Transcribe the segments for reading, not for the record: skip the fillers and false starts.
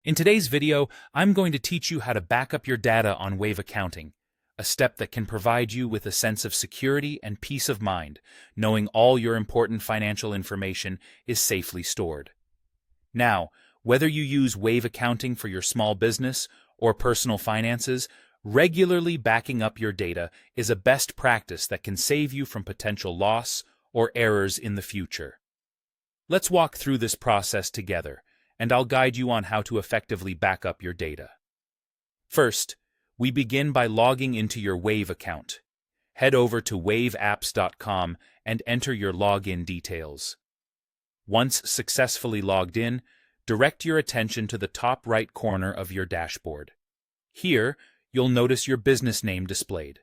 In today's video, I'm going to teach you how to back up your data on Wave Accounting, a step that can provide you with a sense of security and peace of mind, knowing all your important financial information is safely stored. Now, whether you use Wave Accounting for your small business or personal finances, regularly backing up your data is a best practice that can save you from potential loss or errors in the future. Let's walk through this process together, and I'll guide you on how to effectively back up your data. First, we begin by logging into your Wave account. Head over to waveapps.com and enter your login details. Once successfully logged in, direct your attention to the top right corner of your dashboard. Here, you'll notice your business name displayed.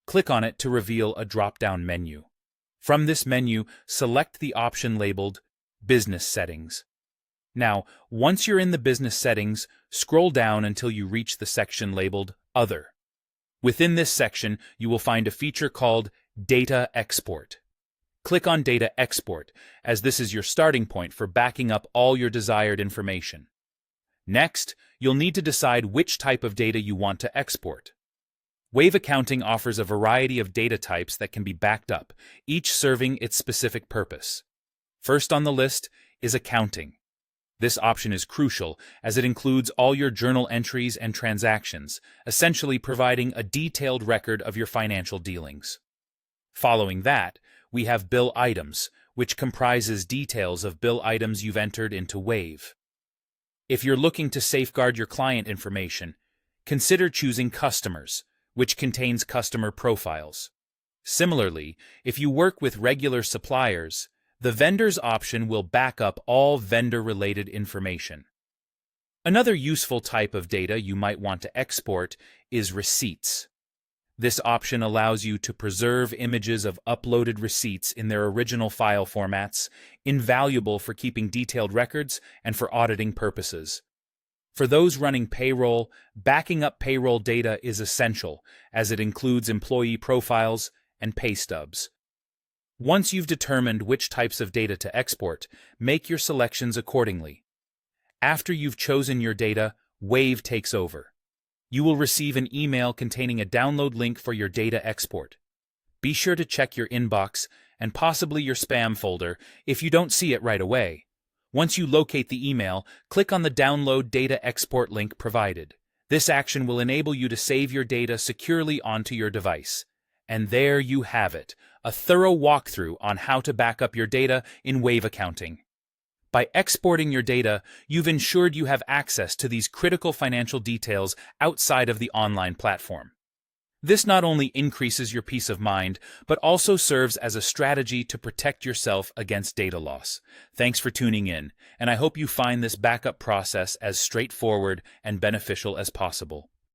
Click on it to reveal a drop-down menu. From this menu, select the option labeled Business Settings. Now, once you're in the business settings, scroll down until you reach the section labeled Other. Within this section, you will find a feature called Data Export. Click on Data Export, as this is your starting point for backing up all your desired information. Next, you'll need to decide which type of data you want to export. Wave Accounting offers a variety of data types that can be backed up, each serving its specific purpose. First on the list is accounting. This option is crucial as it includes all your journal entries and transactions, essentially providing a detailed record of your financial dealings. Following that, we have bill items, which comprises details of bill items you've entered into Wave. If you're looking to safeguard your client information, consider choosing customers, which contains customer profiles. Similarly, if you work with regular suppliers, the vendors option will back up all vendor-related information. Another useful type of data you might want to export is receipts. This option allows you to preserve images of uploaded receipts in their original file formats, invaluable for keeping detailed records and for auditing purposes. For those running payroll, backing up payroll data is essential, as it includes employee profiles and pay stubs. Once you've determined which types of data to export, make your selections accordingly. After you've chosen your data, Wave takes over. You will receive an email containing a download link for your data export. Be sure to check your inbox and possibly your spam folder if you don't see it right away. Once you locate the email, click on the Download Data Export link provided. This action will enable you to save your data securely onto your device. And there you have it, a thorough walkthrough on how to back up your data in Wave Accounting. By exporting your data, you've ensured you have access to these critical financial details outside of the online platform. This not only increases your peace of mind, but also serves as a strategy to protect yourself against data loss. Thanks for tuning in, and I hope you find this backup process as straightforward and beneficial as possible.